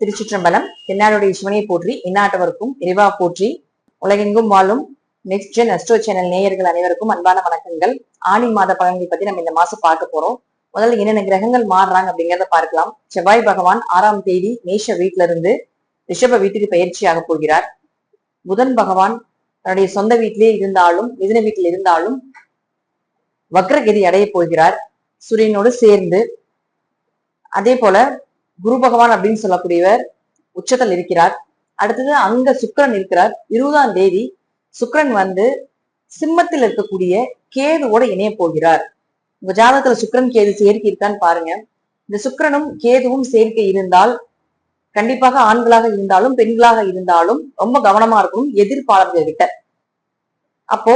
திருச்சிற்றம்பலம். தென்னாடுடைய சிவனையை போற்றி, இந்நாட்டவருக்கும் இறைவா போற்றி. உலகெங்கும் வாழும் நெக்ஸ்ட் ஜென் அஸ்ட்ரோ சேனல் நேயர்கள் அனைவருக்கும் அன்பான வணக்கங்கள். ஆனி மாத பலன்களை பத்தி நம்ம இந்த மாசம் பார்க்க போறோம். முதல்ல என்னென்ன கிரகங்கள் மாறுறாங்க அப்படிங்கிறத பார்க்கலாம். செவ்வாய் பகவான் 6ஆம் தேதி மேஷ வீட்டுல இருந்து ரிஷப வீட்டுக்கு பயிற்சியாக போகிறார். புதன் பகவான் தன்னுடைய சொந்த வீட்டிலே இருந்தாலும் மிதுன வீட்டில் இருந்தாலும் வக்ரகதி அடைய போகிறார் சூரியனோடு சேர்ந்து. அதே போல குரு பகவான் அப்படின்னு சொல்லக்கூடியவர் உச்சத்தில் இருக்கிறார். அடுத்தது அங்க சுக்கிரன் இருக்கிறார். 20ஆம் தேதி சுக்கிரன் வந்து சிம்மத்தில் இருக்கக்கூடிய கேதுவோட இணைய போகிறார். உங்க ஜாதகத்துல சுக்கிரன் கேது சேர்க்கை இருக்கான்னு பாருங்க. இந்த சுக்கிரனும் கேதுவும் சேர்க்கை இருந்தால் கண்டிப்பாக ஆண்களாக இருந்தாலும் பெண்களாக இருந்தாலும் ரொம்ப கவனமா இருக்கணும் எதிர்ப்பாளர்கள் கிட்ட. அப்போ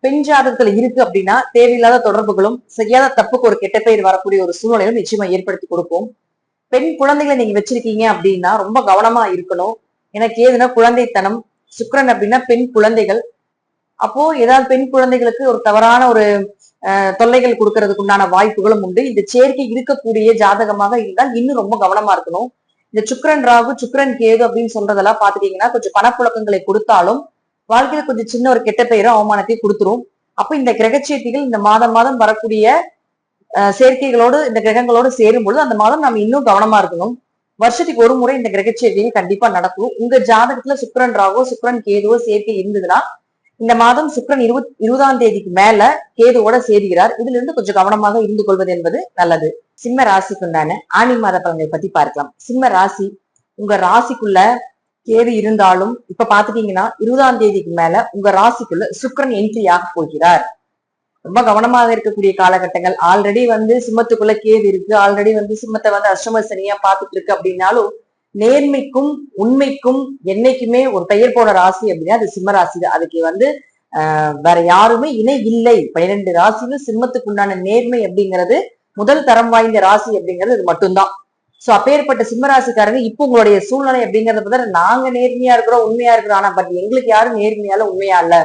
பெண் ஜாதகத்துல இருக்கு அப்படின்னா தேவையில்லாத தொடர்புகளும் செய்யாத தப்புக்கு ஒரு கெட்ட பெயர் வரக்கூடிய ஒரு சூழ்நிலையும் நிச்சயமா ஏற்படுத்தி கொடுக்கும். பெண் குழந்தைகளை நீங்க வச்சிருக்கீங்க அப்படின்னா ரொம்ப கவனமா இருக்கணும். எனக்கு ஏதுன்னா குழந்தைத்தனம், சுக்கிரன் அப்படின்னா பெண் குழந்தைகள். அப்போ ஏதாவது பெண் குழந்தைகளுக்கு ஒரு தவறான ஒரு தொல்லைகள் கொடுக்கறதுக்கு உண்டான வாய்ப்புகளும் உண்டு. இந்த சேர்க்கை இருக்கக்கூடிய ஜாதகமாக இருந்தால் இன்னும் ரொம்ப கவனமா இருக்கணும். இந்த சுக்கிரன் ராகு, சுக்கிரன் கேது அப்படின்னு சொல்றதெல்லாம் பாத்துட்டீங்கன்னா கொஞ்சம் பணப்புழக்கங்களை கொடுத்தாலும் வாழ்க்கையில கொஞ்சம் சின்ன ஒரு கெட்ட பெயரும் அவமானத்தை கொடுத்துரும். அப்ப இந்த கிரகச்சேர்க்கைகள் இந்த மாதம் வரக்கூடிய சேர்க்கைகளோடு இந்த கிரகங்களோடு சேரும் பொழுது அந்த மாதம் நம்ம இன்னும் கவனமா இருக்கணும். வருஷத்துக்கு ஒரு முறை இந்த கிரகச்சேர்க்கைகள் கண்டிப்பா நடக்கும். உங்க ஜாதகத்துல சுக்கிரன் ராகோ சுக்கிரன் கேதுவோ சேர்க்கை இருந்ததுன்னா இந்த மாதம் சுக்கிரன் 20ஆம் தேதிக்கு மேல கேதுவோட சேர்கிறார். இதுல இருந்து கொஞ்சம் கவனமாக இருந்து கொள்வது என்பது நல்லது. சிம்ம ராசிக்கு உண்டான ஆனி மாத பலன்களை பத்தி பார்க்கலாம். சிம்ம ராசி, உங்க ராசிக்குள்ள கேது இருந்தாலும் இப்ப பாத்துட்டீங்கன்னா 20ஆம் தேதிக்கு மேல உங்க ராசிக்குள்ள சுக்கிரன் என்ட்ரி ஆக போகிறார். ரொம்ப கவனமாக இருக்கக்கூடிய காலகட்டங்கள். ஆல்ரெடி வந்து சிம்மத்துக்குள்ள கேது இருக்கு, ஆல்ரெடி வந்து சிம்மத்தை வந்து அஷ்டம சனியா பார்த்துட்டு இருக்கு அப்படின்னாலும் நேர்மைக்கும் உண்மைக்கும் என்னைக்குமே ஒரு பெயர் போன ராசி அப்படின்னா அது சிம்ம ராசி தான். அதுக்கு வந்து வேற யாருமே இணை இல்லை. 12 ராசியிலும் சிம்மத்துக்கு உண்டான நேர்மை அப்படிங்கிறது முதல் தரம் வாய்ந்த ராசி அப்படிங்கிறது இது மட்டும்தான். சோ அப்பேற்பட்ட சிம்ம ராசிக்காரங்க இப்போ உங்களுடைய சூழ்நிலை அப்படிங்கறத பார்த்தா நாங்க நேர்மையா இருக்கிறோம், உண்மையா இருக்கிறோம், ஆனா பட் எங்களுக்கு யாரும் நேர்மையால உண்மையா இல்ல,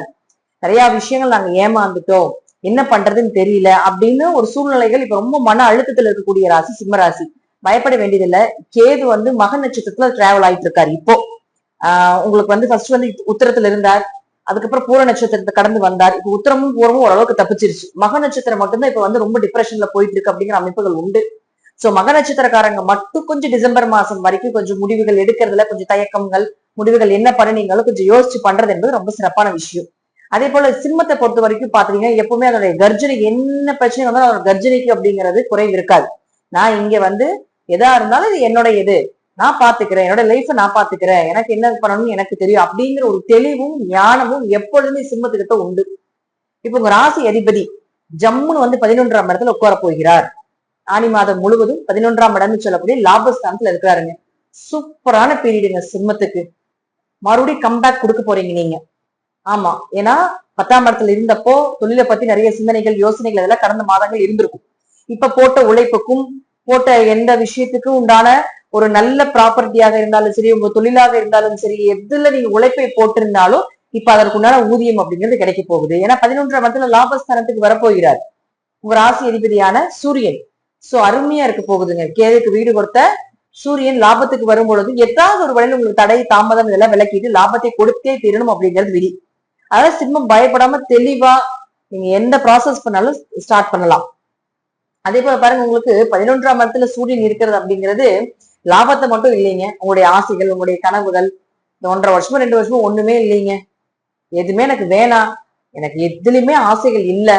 நிறைய விஷயங்கள் நாங்க ஏமாந்துட்டோம், என்ன பண்றதுன்னு தெரியல அப்படின்னு ஒரு சூழ்நிலைகள் இப்ப ரொம்ப மன அழுத்தத்துல இருக்கக்கூடிய ராசி சிம்ம ராசி. பயப்பட வேண்டியதில்லை. கேது வந்து மக நட்சத்திரத்துல டிராவல் ஆயிட்டு இருக்காரு. இப்போ உங்களுக்கு வந்து ஃபர்ஸ்ட் வந்து உத்தரத்துல இருந்தார், அதுக்கப்புறம் பூர நட்சத்திரத்தை கடந்து வந்தார். இப்ப உத்தரமும் பூரமும் ஓரளவுக்கு தப்பிச்சிருச்சு. மக நட்சத்திரம் மட்டும்தான் இப்ப வந்து ரொம்ப டிப்ரெஷன்ல போயிட்டு இருக்கு அப்படிங்கிற அமைப்புகள் உண்டு. சோ மக நட்சத்திரக்காரங்க மட்டும் கொஞ்சம் டிசம்பர் மாசம் வரைக்கும் கொஞ்சம் முடிவுகள் எடுக்கிறதுல கொஞ்சம் தயக்கங்கள், முடிவுகள் என்ன பண்ணினீங்களும் கொஞ்சம் யோசிச்சு பண்றது என்பது ரொம்ப சிறப்பான விஷயம். அதே போல சிம்மத்தை பொறுத்த வரைக்கும் பாத்தீங்கன்னா எப்பவுமே அதோடைய கர்ஜனை, என்ன பிரச்சனை வந்தாலும் அதோட கர்ஜனைக்கு அப்படிங்கிறது குறைவு இருக்காது. நான் இங்க வந்து எதா இருந்தாலும் இது என்னோட இது, நான் பாத்துக்கிறேன், என்னோட லைஃப நான் பாத்துக்கிறேன், எனக்கு என்ன பண்ணணும்னு எனக்கு தெரியும் அப்படிங்கிற ஒரு தெளிவும் ஞானமும் எப்பொழுதுமே சிம்மத்துக்கிட்ட உண்டு. இப்ப உங்க ராசி அதிபதி ஜம்முன்னு வந்து 11ஆம் இடத்துல உட்கார போகிறார். ஆனி மாதம் முழுவதும் 11ஆம் இடம்னு சொல்லக்கூடிய லாபஸ்தானத்துல இருக்கிறாருங்க. சூப்பரான பீரியடுங்க சிம்மத்துக்கு. மறுபடியும் கம்பேக் கொடுக்க போறீங்க நீங்க. ஆமா, ஏன்னா 10ஆம் இடத்துல இருந்தப்போ தொழிலை பத்தி நிறைய சிந்தனைகள் யோசனைகள் இதெல்லாம் கடந்த மாதங்கள் இருந்திருக்கும். இப்ப போட்ட உழைப்புக்கும் போட்ட எந்த விஷயத்துக்கும் உண்டான ஒரு நல்ல ப்ராப்பர்ட்டியாக இருந்தாலும் சரி, உங்க தொழிலாக இருந்தாலும் சரி, எதுல நீங்க உழைப்பை போட்டிருந்தாலும் இப்ப அதற்கு உண்டான ஊதியம் அப்படிங்கிறது கிடைக்க போகுது. ஏன்னா 11ஆம் இடத்துல லாபஸ்தானத்துக்கு வரப்போகிறார் உங்க ராசி அதிபதியான சூரியன். சோ அருமையா இருக்க போகுதுங்க. கேதுக்கு வீடு கொடுத்த சூரியன் லாபத்துக்கு வரும் பொழுது ஏதாவது ஒரு வழியில் உங்களுக்கு தடை தாமதம் இதெல்லாம் விளக்கிட்டு லாபத்தை கொடுத்தே தீரணும் அப்படிங்கிறது விதி. அதாவது சிம்மம் பயப்படாம தெளிவா நீங்க எந்த ப்ராசஸ் பண்ணாலும் ஸ்டார்ட் பண்ணலாம். அதே போல பாருங்க, உங்களுக்கு 11ஆம் இடத்துல சூரியன் இருக்கிறது அப்படிங்கிறது லாபத்தை மட்டும் இல்லைங்க, உங்களுடைய ஆசைகள், உங்களுடைய கனவுகள். இந்த 1.5 வருஷமோ 2 வருஷமோ ஒண்ணுமே இல்லைங்க, எதுவுமே எனக்கு வேணாம், எனக்கு எதுலையுமே ஆசைகள் இல்ல,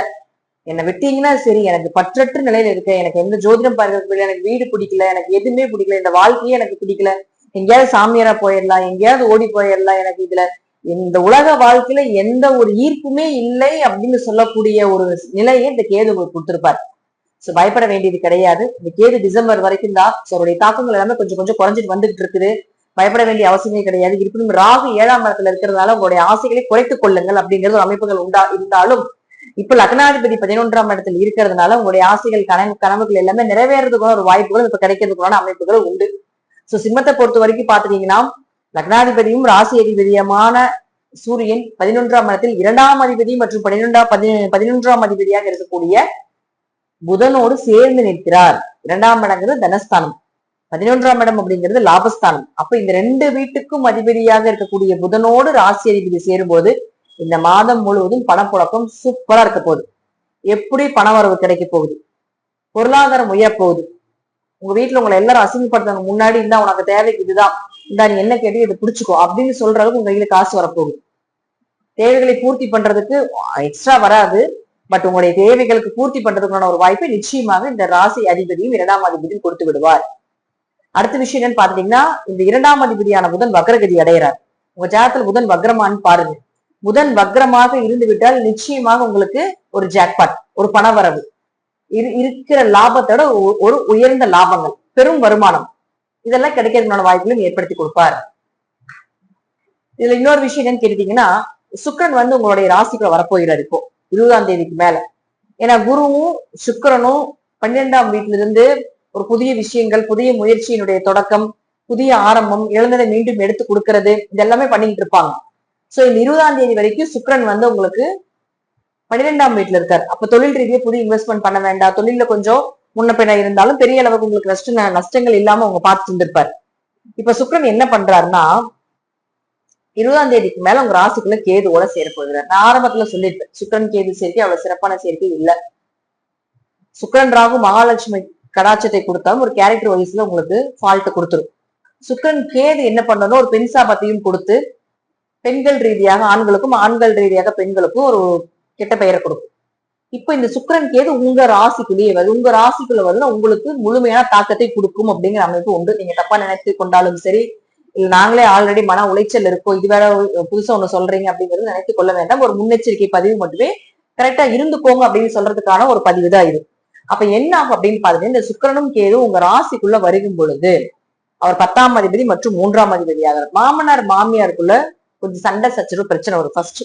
என்னை விட்டீங்கன்னா சரி, எனக்கு பற்றற்ற நிலையில இருக்க, எனக்கு எந்த ஜோதிடம் பார்க்கறது, எனக்கு வீடு பிடிக்கல, எனக்கு எதுவுமே பிடிக்கல, இந்த வாழ்க்கையே எனக்கு பிடிக்கல, எங்கேயாவது சாமியாரா போயிடலாம், எங்கேயாவது ஓடி போயிடலாம், எனக்கு இதுல இந்த உலக வாழ்க்கையில எந்த ஒரு ஈர்ப்புமே இல்லை அப்படின்னு சொல்லக்கூடிய ஒரு நிலையை இந்த கேது உங்களுக்கு கொடுத்திருப்பார். சோ பயப்பட வேண்டியது கிடையாது. இந்த கேது டிசம்பர் வரைக்கும் தான். சோ அவருடைய தாக்கங்கள் எல்லாமே கொஞ்சம் கொஞ்சம் குறைஞ்சிட்டு வந்துட்டு இருக்குது. பயப்பட வேண்டிய அவசியமே கிடையாது. இருப்பினும் ராகு 7ஆம் இடத்துல இருக்கிறதுனால உங்களுடைய ஆசைகளை குறைத்துக் கொள்ளுங்கள் அப்படிங்கிறது அமைப்புகள் இருந்தாலும் இப்ப லக்னாதிபதி 11ஆம் இடத்துல இருக்கிறதுனால உங்களுடைய ஆசைகள் கனவுகள் எல்லாமே நிறைவேறதுக்கான ஒரு வாய்ப்புகள் இப்ப கிடைக்கிறதுக்கான அமைப்புகள் உண்டு. சோ சிம்மத்தை பொறுத்த வரைக்கும் பாத்துட்டீங்கன்னா லக்னாதிபதியும் ராசி அதிபதியமான சூரியன் 11ஆம் இடத்தில் 2ஆம் அதிபதி மற்றும் 11ஆம் அதிபதியாக இருக்கக்கூடிய புதனோடு சேர்ந்து நிற்கிறார். 2ஆம் இடங்கிறது தனஸ்தானம். 11ஆம் இடம் அப்படிங்கிறது லாபஸ்தானம். அப்ப இந்த 2 வீட்டுக்கும் அதிபதியாக இருக்கக்கூடிய புதனோடு ராசி அதிபதி சேரும்போது இந்த மாதம் முழுவதும் பணப்புழக்கம் சூப்பரா இருக்க போகுது. எப்படி பண வரவு கிடைக்க போகுது, பொருளாதாரம் உயர போகுது. உங்க வீட்டுல உங்களை எல்லாரும் அசிங்கப்படுத்தாங்க, முன்னாடி இருந்தா உனக்கு தேவைக்கு இதுதான், இந்தா நீ என்ன கேட்டு இதை பிடிச்சுக்கோ அப்படின்னு சொல்ற அளவுக்கு உங்க கையில காசு வரப்போகுது. தேவைகளை பூர்த்தி பண்றதுக்கு எக்ஸ்ட்ரா வராது, பட் உங்களுடைய தேவைகளுக்கு பூர்த்தி பண்றதுக்கான ஒரு வாய்ப்பை நிச்சயமாக இந்த ராசி அதிபதியும் 2ஆம் அதிபதியும் கொடுத்து விடுவார். அடுத்த விஷயம் என்னன்னு பாத்தீங்கன்னா, இந்த 2ஆம் அதிபதியான புதன் வக்ரகதி அடைகிறார். உங்க ஜாதகத்துல புதன் வக்ரமான்னு பாருங்க. புதன் வக்ரமாக இருந்து விட்டால் நிச்சயமாக உங்களுக்கு ஒரு ஜாக்பாட், ஒரு பணவரவு, இருக்கிற லாபத்தோட ஒரு உயர்ந்த லாபங்கள், பெரும் வருமானம், இதெல்லாம் கிடைக்கிறதுக்கான வாய்ப்புகளும் ஏற்படுத்தி கொடுப்பார். இதுல இன்னொரு விஷயம் என்னன்னு கேட்டீங்கன்னா, சுக்கிரன் வந்து உங்களுடைய ராசிக்குள்ள வரப்போகிறார் இப்போ 20ஆம் தேதிக்கு மேல. ஏன்னா குருவும் சுக்கிரனும் 12ஆம் வீட்டுல இருந்து ஒரு புதிய விஷயங்கள், புதிய முயற்சியினுடைய தொடக்கம், புதிய ஆரம்பம், இழந்ததை மீண்டும் எடுத்து கொடுக்கறது, இதெல்லாமே பண்ணிக்கிட்டு இருப்பாங்க. சோ இந்த 20ஆம் தேதி வரைக்கும் சுக்கிரன் வந்து உங்களுக்கு 12ஆம் வீட்டுல இருக்காரு. அப்ப தொழில் ரீதியா புதிய இன்வெஸ்ட்மெண்ட் பண்ண வேண்டாம், தொழில கொஞ்சம் முன்ன பின்ன இருந்தாலும் பெரிய அளவுக்கு உங்களுக்கு நஷ்டங்கள் இல்லாம அவங்க பார்த்துட்டு இருந்திருப்பாரு. இப்ப சுக்கிரன் என்ன பண்றாருன்னா, 20ஆம் தேதிக்கு மேல உங்க ராசிக்குள்ள கேதுவோட சேர போகிறார். நான் ஆரம்பத்துல சொல்லியிருப்பேன், சுக்கிரன் கேது சேர்க்கை அவ்வளவு சிறப்பான சேர்க்கை இல்ல. சுக்கிரன் ராகு மகாலட்சுமி கடாட்சத்தை கொடுத்தாலும் ஒரு கேரக்டர் வைஸ்ல உங்களுக்கு ஃபால்ட் கொடுத்துரும். சுக்கிரன் கேது என்ன பண்ணணும், ஒரு பெண் சாபத்தையும் கொடுத்து பெண்கள் ரீதியாக ஆண்களுக்கும், ஆண்கள் ரீதியாக பெண்களுக்கும் ஒரு கெட்ட பெயரை கொடுக்கும். இப்ப இந்த சுக்கிரன் கேது உங்க ராசிக்குள்ளேயே வருது, உங்க ராசிக்குள்ள வந்து உங்களுக்கு முழுமையான தாக்கத்தை கொடுக்கும் அப்படிங்கிற அமைப்பு உண்டு. நீங்க தப்பா நினைத்து கொண்டாலும் சரி, இல்ல நாங்களே ஆல்ரெடி மன உளைச்சல் இருக்கோம், இது வேற புதுசா ஒண்ணு சொல்றீங்க அப்படிங்கிறது நினைத்துக் கொள்ள வேண்டாம். ஒரு முன்னெச்சரிக்கை பதிவு மட்டுமே, கரெக்டா இருந்துக்கோங்க அப்படின்னு சொல்றதுக்கான ஒரு பதிவு தான் இது. அப்ப என்ன ஆகும் அப்படின்னு பாத்தீங்கன்னா, இந்த சுக்கிரனும் கேது உங்க ராசிக்குள்ள வருகும் பொழுது அவர் 10ஆம் அதிபதி மற்றும் 3ஆம் அதிபதியாக மாமனார் மாமியாருக்குள்ள கொஞ்சம் சண்டை சச்சரவு பிரச்சனை வரும். ஃபர்ஸ்ட்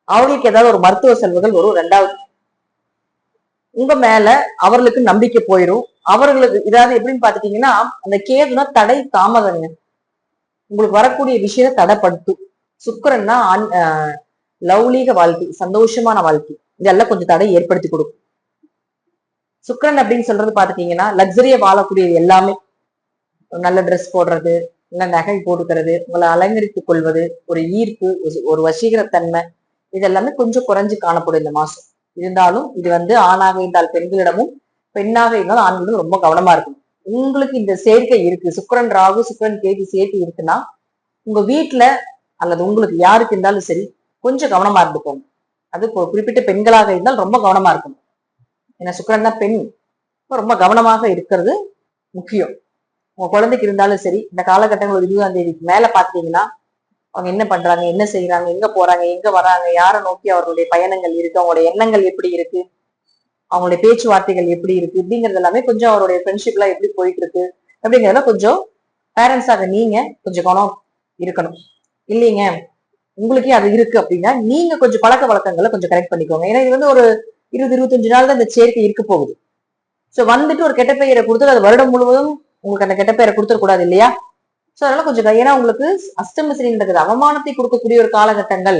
அவங்களுக்கு ஏதாவது ஒரு மருத்துவ செலவுகள் வரும். 2வது உங்க மேல அவர்களுக்கு நம்பிக்கை போயிடும். அவர்களுக்கு இதாவது எப்படின்னு பாத்துட்டீங்கன்னா, அந்த கேதுனா தடை தாமதங்க, உங்களுக்கு வரக்கூடிய விஷயத்தை தடைப்படுத்தும். சுக்கிரன்னா லௌலீக வாழ்க்கை, சந்தோஷமான வாழ்க்கை, இதெல்லாம் கொஞ்சம் தடை ஏற்படுத்தி கொடுக்கும். சுக்கிரன் அப்படின்னு சொல்றது பாத்துட்டீங்கன்னா, லக்ஸரியா வாழக்கூடியது எல்லாமே, நல்ல ட்ரெஸ் போடுறது, நல்ல நகை போட்டுக்கிறது, உங்களை அலங்கரித்துக் கொள்வது, ஒரு ஈர்ப்பு, ஒரு வசீகரத்தன்மை, இதெல்லாமே கொஞ்சம் குறைஞ்சு காணப்படும் இந்த மாசம். இருந்தாலும் இது வந்து ஆணாக இருந்தால் பெண்களிடமும், பெண்ணாக இருந்தாலும் ஆண்களிடம் ரொம்ப கவனமா இருக்கணும். உங்களுக்கு இந்த சேர்க்கை இருக்கு, சுக்கிரன் ராகு சுக்கிரன் கேது சேர்க்கை இருக்குன்னா உங்க வீட்டுல அல்லது உங்களுக்கு யாருக்கு இருந்தாலும் சரி கொஞ்சம் கவனமா இருந்துக்கோங்க. அது குறிப்பிட்ட பெண்களாக இருந்தால் ரொம்ப கவனமா இருக்கணும். ஏன்னா சுக்கிரன் தான் பெண், ரொம்ப கவனமாக இருக்கிறது முக்கியம். உங்க குழந்தைக்கு இருந்தாலும் சரி, இந்த காலகட்டங்கள் 20ஆம் தேதிக்கு மேல பாத்தீங்கன்னா அவங்க என்ன பண்றாங்க, என்ன செய்யறாங்க, எங்க போறாங்க, எங்க வராங்க, யாரை நோக்கி அவர்களுடைய பயணங்கள் இருக்கு, அவங்களுடைய எண்ணங்கள் எப்படி இருக்கு, அவங்களுடைய பேச்சுவார்த்தைகள் எப்படி இருக்கு அப்படிங்கிறது எல்லாமே கொஞ்சம் அவருடைய ஃப்ரெண்ட்ஷிப் எல்லாம் எப்படி போயிட்டு இருக்கு அப்படிங்கிறதெல்லாம் கொஞ்சம் பேரண்ட்ஸாக நீங்க கொஞ்சம் கவனம் இருக்கணும். இல்லைங்க உங்களுக்கே அது இருக்கு அப்படின்னா நீங்க கொஞ்சம் பழக்க வழக்கங்களை கொஞ்சம் கரெக்ட் பண்ணிக்கோங்க. ஏன்னா இது வந்து ஒரு 20-25 நாள் தான் இந்த சேர்க்கை இருக்க போகுது. சோ வந்துட்டு ஒரு கெட்ட பெயரை கொடுத்துட்டு அது வருடம் முழுவதும் உங்களுக்கு அந்த கெட்ட பெயரை கொடுத்துடக்கூடாது இல்லையா? சோ அதனால கொஞ்சம், ஏன்னா உங்களுக்கு அஷ்டம சனின்றது அவமானத்தை கொடுக்கக்கூடிய ஒரு காலகட்டங்கள்.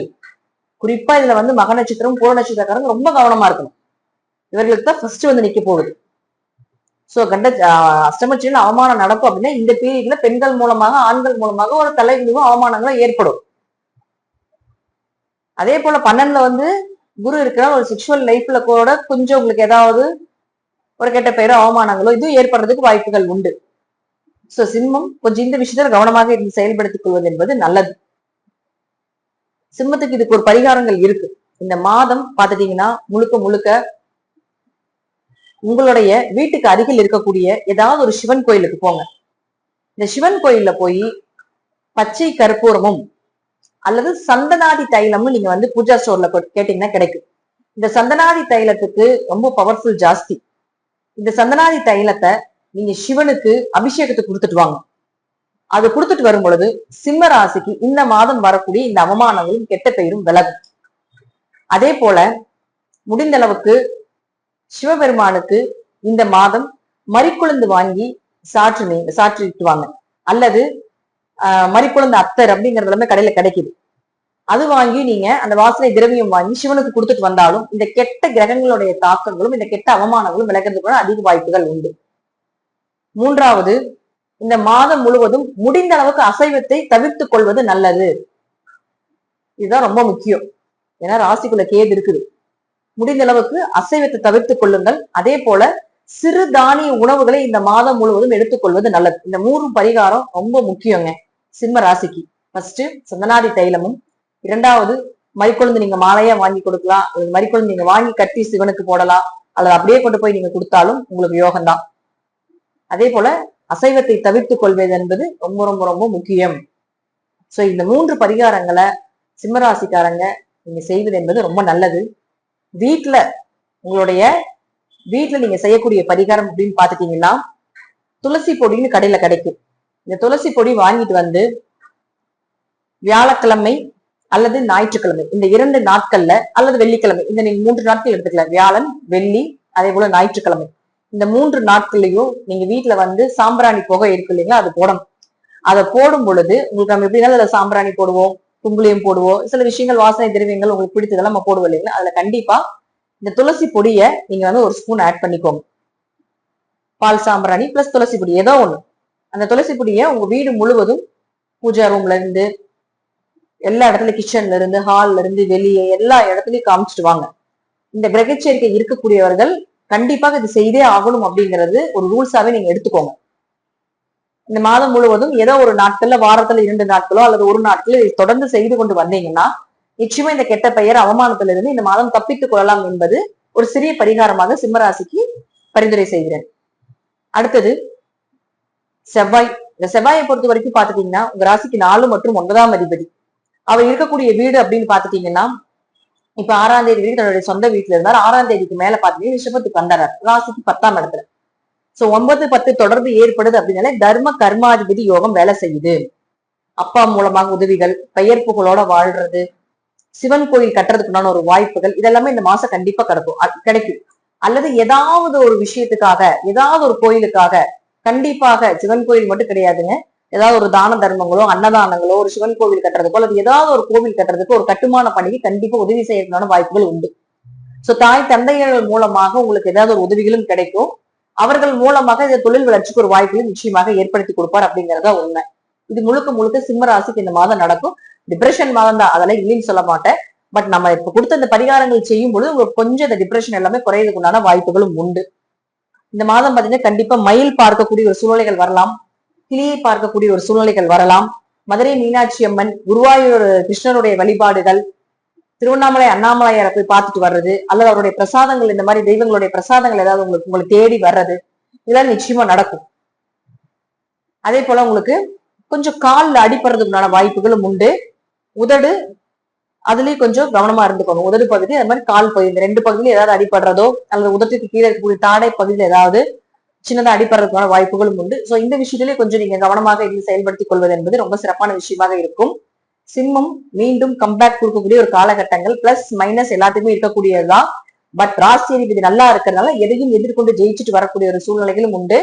குறிப்பா இதுல வந்து மக நட்சத்திரம் பூர நட்சத்திரக்காரங்க ரொம்ப கவனமா இருக்கணும். இவர்களுக்கு தான் ஃபர்ஸ்ட் வந்து நிக்க போகுது. சோ அஷ்டமச்சனியில் அவமானம் நடக்கும் அப்படின்னா இந்த பீரியட்ல பெண்கள் மூலமாக ஆண்கள் மூலமாக ஒரு தலைவிழுவும் அவமானங்களும் ஏற்படும். அதே போல 12ல வந்து குரு இருக்கிற ஒரு செக்ஷுவல் லைஃப்ல கூட கொஞ்சம் உங்களுக்கு ஏதாவது ஒரு கெட்ட பெயரோ அவமானங்களோ இதுவும் ஏற்படுறதுக்கு வாய்ப்புகள் உண்டு. சோ சிம்மம் கொஞ்சம் இந்த விஷயத்துல கவனமாக இருந்து செயல்படுத்திக் கொள்வது என்பது நல்லது. சிம்மத்துக்கு இதுக்கு ஒரு பரிகாரங்கள் இருக்கு. இந்த மாதம் பாத்துட்டீங்கன்னா முழுக்க முழுக்க உங்களுடைய வீட்டுக்கு அருகில் இருக்கக்கூடிய ஏதாவது ஒரு சிவன் கோயிலுக்கு போங்க. இந்த சிவன் கோயில்ல போய் பச்சை கற்பூரமும் அல்லது சந்தனாதி தைலம்னு நீங்க வந்து பூஜா ஸ்டோர்ல கேட்டீங்கன்னா கிடைக்கும். இந்த சந்தனாதி தைலத்துக்கு ரொம்ப பவர்ஃபுல் ஜாஸ்தி. இந்த சந்தனாதி தைலத்தை நீங்க சிவனுக்கு அபிஷேகத்துக்கு கொடுத்துட்டு வாங்க. அது கொடுத்துட்டு வரும் பொழுது சிம்ம ராசிக்கு இந்த மாதம் வரக்கூடிய இந்த அவமானங்களும் கெட்ட பெயரும் விலகும். அதே போல முடிந்த அளவுக்கு சிவபெருமானுக்கு இந்த மாதம் மறிக்குழுந்து வாங்கி சாற்றிட்டுவாங்க. அல்லது மறிக்குழுந்து அத்தர் அப்படிங்கிறது எல்லாமே கடையில கிடைக்குது. அது வாங்கி நீங்க அந்த வாசனை திரவியம் வாங்கி சிவனுக்கு கொடுத்துட்டு வந்தாலும் இந்த கெட்ட கிரகங்களுடைய தாக்கங்களும் இந்த கெட்ட அவமானங்களும் விலகிறதுக்கு அதிக வாய்ப்புகள் உண்டு. மூன்றாவது, இந்த மாதம் முழுவதும் முடிந்த அளவுக்கு அசைவத்தை தவிர்த்து கொள்வது நல்லது. இதுதான் ரொம்ப முக்கியம். ஏன்னா ராசிக்குள்ள கேது இருக்குது. முடிந்த அளவுக்கு அசைவத்தை தவிர்த்து கொள்ளுங்கள். அதே போல சிறு தானிய உணவுகளை இந்த மாதம் முழுவதும் எடுத்துக்கொள்வது நல்லது. இந்த 3 பரிகாரம் ரொம்ப முக்கியங்க சிம்ம ராசிக்கு. ஃபர்ஸ்ட் சந்தனாதி தைலமும், இரண்டாவது மறிக்குழந்து நீங்க மாலையா வாங்கி கொடுக்கலாம், அல்லது மறிக்குழந்து நீங்க வாங்கி கட்டி சிவனுக்கு போடலாம், அல்லது அப்படியே கொண்டு போய் நீங்க கொடுத்தாலும் உங்களுக்கு யோகம்தான். அதே போல அசைவத்தை தவிர்த்து கொள்வது என்பது ரொம்ப ரொம்ப ரொம்ப முக்கியம். சோ இந்த 3 பரிகாரங்களை சிம்மராசிக்காரங்க நீங்க செய்வது என்பது ரொம்ப நல்லது. உங்களுடைய வீட்டுல நீங்க செய்யக்கூடிய பரிகாரம் அப்படின்னு பாத்துட்டீங்கன்னா, துளசி பொடின்னு கடையில கிடைக்கும். இந்த துளசி பொடி வாங்கிட்டு வந்து வியாழக்கிழமை அல்லது ஞாயிற்றுக்கிழமை இந்த 2 நாட்கள்ல, அல்லது வெள்ளிக்கிழமை, இந்த நீங்க 3 நாட்கள் எடுத்துக்கலாம். வியாழன், வெள்ளி, அதே போல ஞாயிற்றுக்கிழமை, இந்த 3 நாட்கள்லயும் நீங்க வீட்டுல வந்து சாம்பிராணி புகை இருக்கு இல்லைங்களா, அது போடணும். அதை போடும் பொழுது உங்களுக்கு நம்ம எப்படின்னா அதுல சாம்பிராணி போடுவோம், குங்குளியம் போடுவோம், சில விஷயங்கள் வாசனை திரவியங்கள் உங்களுக்கு பிடித்ததெல்லாம் நம்ம போடுவோம் இல்லைங்களா. அதுல கண்டிப்பா இந்த துளசி பொடியை நீங்க வந்து 1 ஸ்பூன் ஆட் பண்ணிக்கோங்க. பால் சாம்பிராணி பிளஸ் துளசி பொடி ஏதோ ஒண்ணு. அந்த துளசி பொடியை உங்க வீடு முழுவதும் பூஜா ரூம்ல இருந்து, எல்லா இடத்துலயும், கிச்சன்ல இருந்து, ஹால்ல இருந்து, வெளியே எல்லா இடத்துலயும் காமிச்சிட்டு வாங்க. இந்த கிரகச்சேர்க்கை இருக்கக்கூடியவர்கள் கண்டிப்பாக இது செய்தே ஆகணும் அப்படிங்கிறது ஒரு ரூல்ஸாவே நீங்க எடுத்துக்கோங்க. இந்த மாதம் முழுவதும் ஏதோ ஒரு நாட்கள்ல, வாரத்துல 2 நாட்களோ அல்லது 1 நாட்களோ தொடர்ந்து செய்து கொண்டு வந்தீங்கன்னா நிச்சயமா இந்த கெட்ட பெயர் அவமானத்திலிருந்து இந்த மாதம் தப்பித்துக் கொள்ளலாம் என்பது ஒரு சிறிய பரிகாரமாக சிம்மராசிக்கு பரிந்துரை செய்கிறேன். அடுத்தது செவ்வாய். இந்த செவ்வாயை பொறுத்த வரைக்கும் பாத்துட்டீங்கன்னா உங்க ராசிக்கு 4 மற்றும் 9ஆம் அதிபதி. அவர் இருக்கக்கூடிய வீடு அப்படின்னு பாத்துட்டீங்கன்னா, இப்ப 6ஆம் தேதி வீடு தன்னுடைய சொந்த வீட்டுல இருந்தார். 6ஆம் தேதிக்கு மேல பாத்தீங்கன்னா ரிஷபத்துக்கு வந்தார், ராசிக்கு 10ஆம் இடத்துல. சோ 9, 10 தொடர்பு ஏற்படுது அப்படின்னாலே தர்ம கர்மாதிபதி யோகம் வேலை செய்யுது. அப்பா மூலமாக உதவிகள், பெயர் புகழோட வாழ்றது, சிவன் கோயில் கட்டுறதுக்குண்டான ஒரு வாய்ப்புகள், இதெல்லாமே இந்த மாசம் கண்டிப்பா கிடைக்கும். அல்லது ஏதாவது ஒரு விஷயத்துக்காக, ஏதாவது ஒரு கோயிலுக்காக, கண்டிப்பாக சிவன் கோயில் மட்டும் கிடையாதுங்க, ஏதாவது ஒரு தான தர்மங்களோ, அன்னதானங்களோ, ஒரு சிவன் கோவில் கட்டுறதுக்கோ, அல்லது ஏதாவது ஒரு கோவில் கட்டுறதுக்கு, ஒரு கட்டுமான பணிக்கு கண்டிப்பா உதவி செய்யறதுக்கான வாய்ப்புகள் உண்டு. சோ தாய் தந்தையர்கள் மூலமாக உங்களுக்கு ஏதாவது ஒரு உதவிகளும் கிடைக்கும். அவர்கள் மூலமாக இந்த தொழில் வளர்ச்சிக்கு ஒரு வாய்ப்புகளும் நிச்சயமாக ஏற்படுத்தி கொடுப்பார் அப்படிங்கறத உண்மை. இது முழுக்க முழுக்க சிம்ம ராசிக்கு இந்த மாதம் நடக்கும். டிப்ரெஷன் மாதம் தான், அதெல்லாம் இல்லைன்னு சொல்ல மாட்டேன். பட் நம்ம இப்ப கொடுத்த இந்த பரிகாரங்கள் செய்யும் பொழுது உங்களுக்கு கொஞ்சம் இந்த டிப்ரெஷன் எல்லாமே குறையதுக்கு உண்டான வாய்ப்புகளும் உண்டு. இந்த மாதம் பாத்தீங்கன்னா கண்டிப்பா மயில் பார்க்கக்கூடிய ஒரு சூழ்நிலைகள் வரலாம், கிளியை பார்க்கக்கூடிய ஒரு சூழ்நிலைகள் வரலாம். மதுரை மீனாட்சி அம்மன், குருவாயூர் கிருஷ்ணருடைய வழிபாடுகள், திருவண்ணாமலை அண்ணாமலையாரை போய் பார்த்துட்டு வர்றது, அல்லது அவருடைய பிரசாதங்கள், இந்த மாதிரி தெய்வங்களுடைய பிரசாதங்கள் ஏதாவது உங்களை தேடி வர்றது, இதெல்லாம் நிச்சயமா நடக்கும். அதே போல உங்களுக்கு கொஞ்சம் காலில் அடிப்படுறதுக்குண்டான வாய்ப்புகளும் உண்டு. உதடு, அதுலயும் கொஞ்சம் கவனமா இருந்துக்கணும். உதடு பகுதி, அது மாதிரி கால் பகுதி, இந்த 2 பகுதியில ஏதாவது அடிப்படுறதோ, அல்லது உதட்டுக்கு கீழே இருக்கக்கூடிய தாடை பகுதியில் ஏதாவது சின்னதா அடிப்படுறதுக்கான வாய்ப்புகளும் உண்டு. சோ இந்த விஷயத்திலே கொஞ்சம் நீங்க கவனமாக இருந்து செயல்படுத்திக் கொள்வது என்பது ரொம்ப சிறப்பான விஷயமாக இருக்கும். சிம்மம் மீண்டும் கம்பேக் கொடுக்கக்கூடிய ஒரு காலகட்டங்கள், பிளஸ் மைனஸ் எல்லாத்துக்குமே இருக்கக்கூடியதுதான். பட் ராசி அதிபதி நல்லா இருக்கிறதுனால எதையும் எதிர்கொண்டு ஜெயிச்சுட்டு வரக்கூடிய ஒரு சூழ்நிலைகளும் உண்டு.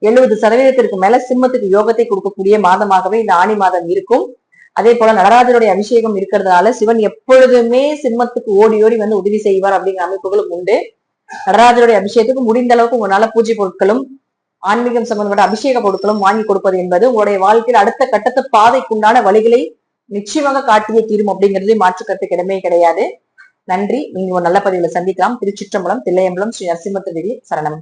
70% மேல சிம்மத்துக்கு யோகத்தை கொடுக்கக்கூடிய மாதமாகவே இந்த ஆணி மாதம் இருக்கும். அதே போல நடராஜருடைய அபிஷேகம் இருக்கிறதுனால சிவன் எப்பொழுதுமே சிம்மத்துக்கு ஓடி ஓடி வந்து உதவி செய்வார் அப்படிங்கிற அமைப்புகளும் உண்டு. நடராஜருடைய அபிஷேகத்துக்கு முடிந்த அளவுக்கு உங்களால பூஜை பொருட்களும், ஆன்மீகம் சம்பந்தப்பட்ட அபிஷேக பொருட்களும் வாங்கி கொடுப்பது என்பது உங்களுடைய வாழ்க்கையில் அடுத்த கட்டத்து பாதைக்குண்டான வழிகளை நிச்சயமாக காட்டியே தீரும் அப்படிங்கிறது மாற்று கருத்து இடமே கிடையாது. நன்றி. நீங்க ஒரு நல்ல பதிவுல சந்திக்கலாம். திருச்சிற்றம்பலம், தில்லையம்பலம், ஸ்ரீ நரசிம்ம தேவி சரணம்.